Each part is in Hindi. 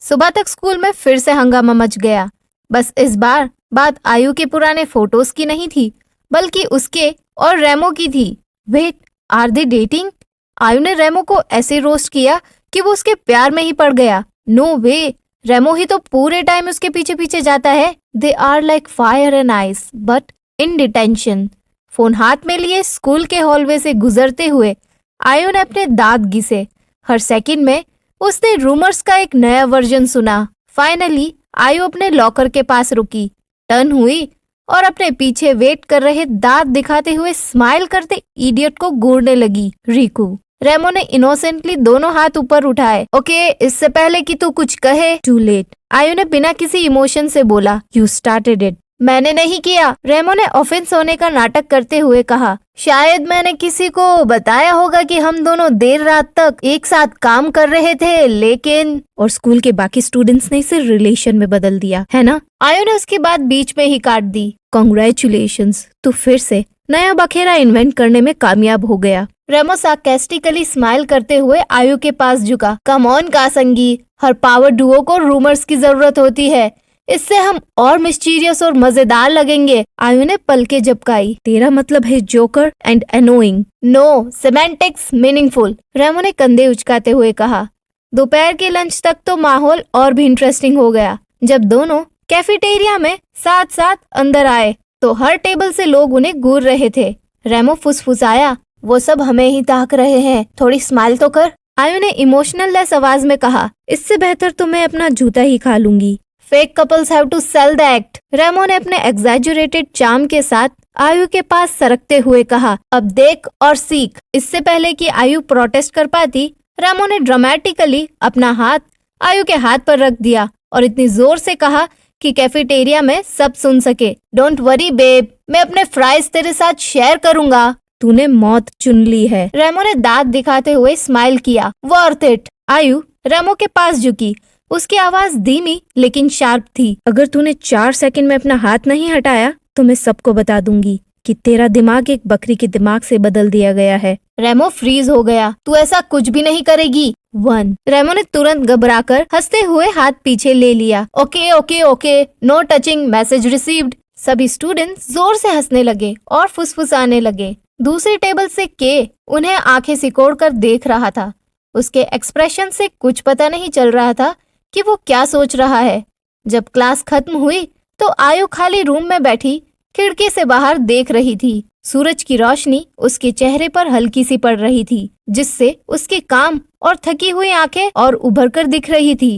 सुबह तक स्कूल में फिर से हंगामा मच गया। बस इस बार बात आयु के पुराने फोटोज की नहीं थी, बल्कि उसके और रेमो की थी। Wait, are they dating? Aayu ने रेमो को ऐसे रोस्ट किया कि वो उसके प्यार में ही पड़ गया। नो वे, रेमो ही तो पूरे टाइम उसके पीछे पीछे जाता है। They are like fire and ice but in detention. Phone हाथ में लिए स्कूल के हॉलवे से गुजरते हुए आयु ने अपने दांत घिसे। हर सेकंड में उसने रूमर्स का एक नया वर्जन सुना। फाइनली आयु अपने लॉकर के पास रुकी, टर्न हुई और अपने पीछे वेट कर रहे दांत दिखाते हुए स्माइल करते इडियट को घूरने लगी। रिकू। रेमो ने इनोसेंटली दोनों हाथ ऊपर उठाए। ओके, इससे पहले कि तू कुछ कहे। टू लेट, आयु ने बिना किसी इमोशन से बोला। You started it. मैंने नहीं किया, रेमो ने ऑफेंस होने का नाटक करते हुए कहा। शायद मैंने किसी को बताया होगा कि हम दोनों देर रात तक एक साथ काम कर रहे थे, लेकिन और स्कूल के बाकी स्टूडेंट्स ने इसे रिलेशन में बदल दिया है ना। आयु ने उसकी बात बीच में ही काट दी। कॉन्ग्रेचुलेशंस, तू फिर से नया बखेरा इन्वेंट करने में कामयाब हो गया। रेमो सार्केस्टिकली स्माइल करते हुए आयु के पास झुका। कम ऑन कासंगी, हर पावर डुओ को रूमर्स की जरूरत होती है, इससे हम और मिस्टीरियस और मजेदार लगेंगे। आयु ने पलके झपकाई। तेरा मतलब है joker and annoying? No, semantics meaningful, Remo ने कंधे उचकाते हुए कहा। दोपहर के लंच तक तो माहौल और भी इंटरेस्टिंग हो गया। जब दोनों कैफेटेरिया में साथ साथ अंदर आए तो हर टेबल से लोग उन्हें घूर रहे थे। रेमो फुसफुसाया, वो सब हमें ही ताक रहे हैं, थोड़ी स्माइल तो कर। आयु ने इमोशनल लेस आवाज में कहा। इससे बेहतर तो मैं अपना जूता ही खा लूंगी। Fake couples have to sell the act, Remo ने अपने एग्जैजुरेटेड चार्म के साथ आयु के पास सरकते हुए कहा। अब देख और सीख। इससे पहले कि आयु प्रोटेस्ट कर पाती, रेमो ने ड्रामेटिकली अपना हाथ आयु के हाथ पर रख दिया और इतनी जोर से कहा कि कैफेटेरिया में सब सुन सके। डोंट वरी बेब, मैं अपने फ्राइज तेरे साथ शेयर करूंगा। तूने मौत चुन ली है, रेमो ने दांत दिखाते हुए स्माइल किया। Worth it. आयु रेमो के पास झुकी। उसकी आवाज धीमी लेकिन शार्प थी। अगर तूने 4 सेकंड में अपना हाथ नहीं हटाया तो मैं सबको बता दूंगी कि तेरा दिमाग एक बकरी के दिमाग से बदल दिया गया है। रेमो फ्रीज हो गया। तू ऐसा कुछ भी नहीं करेगी। 1, रेमो ने तुरंत घबराकर हंसते हुए हाथ पीछे ले लिया। Okay okay okay, no touching, message received. सभी स्टूडेंट्स जोर से हंसने लगे और फुसफुसाने लगे। दूसरी टेबल से के उन्हें आंखें सिकोड़ कर देख रहा था। उसके एक्सप्रेशन से कुछ पता नहीं चल रहा था कि वो क्या सोच रहा है। जब क्लास खत्म हुई तो आयु खाली रूम में बैठी खिड़की से बाहर देख रही थी। सूरज की रोशनी उसके चेहरे पर हल्की सी पड़ रही थी, जिससे उसकी काम और थकी हुई आंखें और उभर कर दिख रही थी।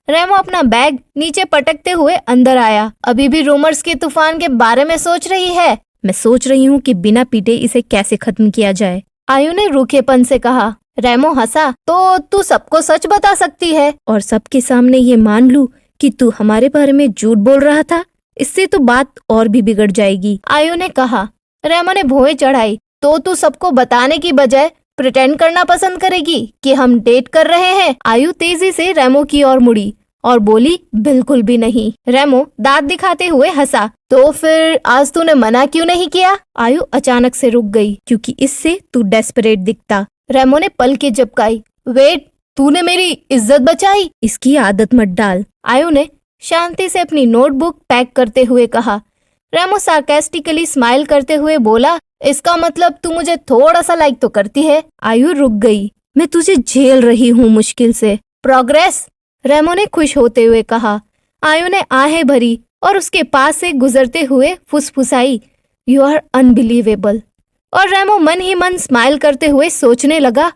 रेमो अपना बैग नीचे पटकते हुए अंदर आया। अभी भी रूमर्स के तूफान के बारे में सोच रही है? मैं सोच रही हूँ कि बिना पीटे इसे कैसे खत्म किया जाए, आयु ने रूखेपन से कहा। रेमो हंसा। तो तू सबको सच बता सकती है और सबके सामने ये मान लूं कि तू हमारे बारे में झूठ बोल रहा था? इससे तो बात और भी बिगड़ जाएगी, आयु ने कहा। रेमो ने भौहें चढ़ाई। तो तू सबको बताने की बजाय प्रिटेंड करना पसंद करेगी कि हम डेट कर रहे हैं? आयु तेजी से रेमो की ओर मुड़ी और बोली, बिल्कुल भी नहीं। रेमो दांत दिखाते हुए हंसा। तो फिर आज तूने मना क्यों नहीं किया? आयु अचानक से रुक गई। क्योंकि इससे तू डेस्परेट दिखता। रेमो ने पलकें झपकाई। वेट, तूने मेरी इज्जत बचाई? इसकी आदत मत डाल, आयु ने शांति से अपनी नोटबुक पैक करते हुए कहा। रेमो सार्केस्टिकली स्माइल करते हुए बोला, इसका मतलब तू मुझे थोड़ा सा लाइक तो करती है? आयु रुक गई। मैं तुझे झेल रही हूँ मुश्किल से। प्रोग्रेस, रेमो ने खुश होते हुए कहा। आयु ने आहें भरी और उसके पास से गुजरते हुए फुसफुसाई, यू आर अनबिलीवेबल। और रेमो मन ही मन स्माइल करते हुए सोचने लगा,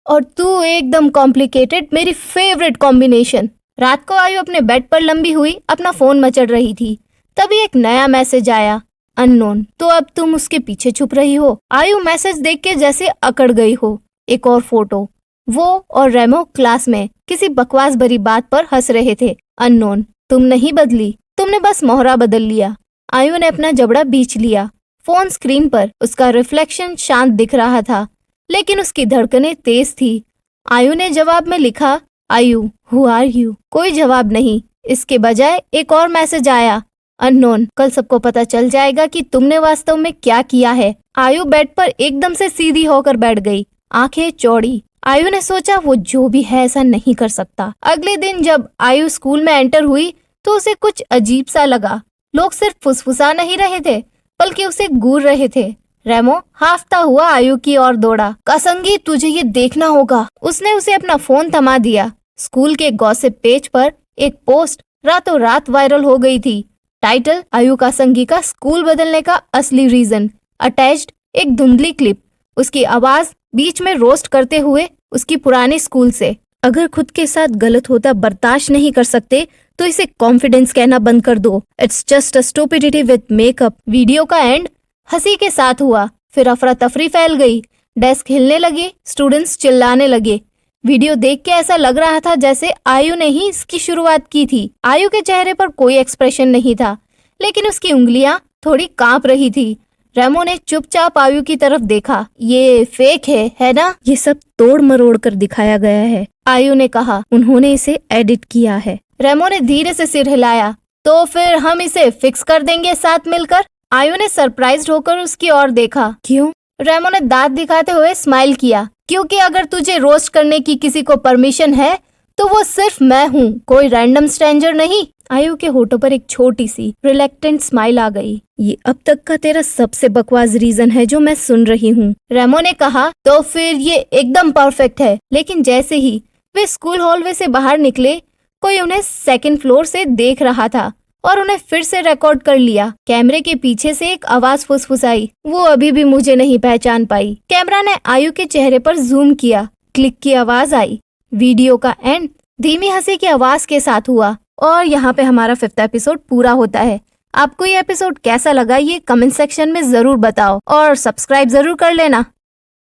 और तू एकदम कॉम्प्लिकेटेड, मेरी फेवरेट कॉम्बिनेशन। रात को आयु अपने बेड पर लंबी हुई अपना फोन मचल रही थी। तभी एक नया मैसेज आया। अननोन, तो अब तुम उसके पीछे छुप रही हो? आयु मैसेज देख के जैसे अकड़ गई हो। एक और फोटो, वो और रेमो क्लास में किसी बकवास भरी बात पर हंस रहे थे। अननोन, तुम नहीं बदली, तुमने बस मोहरा बदल लिया। आयु ने अपना जबड़ा बींच लिया। फोन स्क्रीन पर उसका रिफ्लेक्शन शांत दिख रहा था, लेकिन उसकी धड़कनें तेज थी। आयु ने जवाब में लिखा, आयु, हु आर यू? कोई जवाब नहीं। इसके बजाय एक और मैसेज आया। अननोन, कल सबको पता चल जाएगा कि तुमने वास्तव में क्या किया है। आयु बेड पर एकदम से सीधी होकर बैठ गई, आंखें चौड़ी। आयु ने सोचा वो जो भी है ऐसा नहीं कर सकता। अगले दिन जब आयु स्कूल में एंटर हुई तो उसे कुछ अजीब सा लगा। लोग सिर्फ फुसफुसा नहीं रहे थे बल्कि उसे घूर रहे थे। रेमो हाफता हुआ आयु की ओर दौड़ा। कासंगी, तुझे ये देखना होगा। उसने उसे अपना फोन थमा दिया। स्कूल के गॉसिप पेज पर एक पोस्ट रातों रात वायरल हो गई थी। टाइटल, आयु कासंगी का स्कूल बदलने का असली रीजन। अटैच्ड एक धुंधली क्लिप, उसकी आवाज बीच में रोस्ट करते हुए उसकी पुरानी स्कूल से। अगर खुद के साथ गलत होता बर्दाश्त नहीं कर सकते तो इसे कॉन्फिडेंस कहना बंद कर दो। It's just a stupidity with makeup. Video का एंड हंसी के साथ हुआ, फिर अफरा तफरी फैल गई। डेस्क हिलने लगे, स्टूडेंट्स चिल्लाने लगे। वीडियो देख के ऐसा लग रहा था जैसे आयु ने ही इसकी शुरुआत की थी। आयु के चेहरे पर कोई एक्सप्रेशन नहीं था, लेकिन उसकी उंगलियां थोड़ी कांप रही थी। रेमो ने चुपचाप आयु की तरफ देखा। ये फेक है ना? ये सब तोड़ मरोड़ कर दिखाया गया है, आयु ने कहा। उन्होंने इसे एडिट किया है। रेमो ने धीरे से सिर हिलाया। तो फिर हम इसे फिक्स कर देंगे साथ मिलकर। आयु ने सरप्राइज्ड होकर उसकी ओर देखा। क्यों? रेमो ने दांत दिखाते हुए स्माइल किया। क्योंकि अगर तुझे रोस्ट करने की किसी को परमिशन है तो वो सिर्फ मैं हूँ, कोई रैंडम स्ट्रेंजर नहीं। आयु के होठों पर एक छोटी सी रिलैक्टेंट स्माइल आ गई। ये अब तक का तेरा सबसे बकवास रीजन है जो मैं सुन रही हूँ, रेमो ने कहा। तो फिर ये एकदम परफेक्ट है। लेकिन जैसे ही वे स्कूल हॉलवे से बाहर निकले, कोई उन्हें सेकंड फ्लोर से देख रहा था और उन्हें फिर से रिकॉर्ड कर लिया। कैमरे के पीछे से एक आवाज फुसफुसाई। वो अभी भी मुझे नहीं पहचान पाई। कैमरा ने आयु के चेहरे पर जूम किया। क्लिक की आवाज आई। वीडियो का एंड धीमी हंसी की आवाज के साथ हुआ और यहाँ पे हमारा 5th एपिसोड पूरा होता है। आपको ये एपिसोड कैसा लगा ये कमेंट सेक्शन में जरूर बताओ और सब्सक्राइब जरूर कर लेना।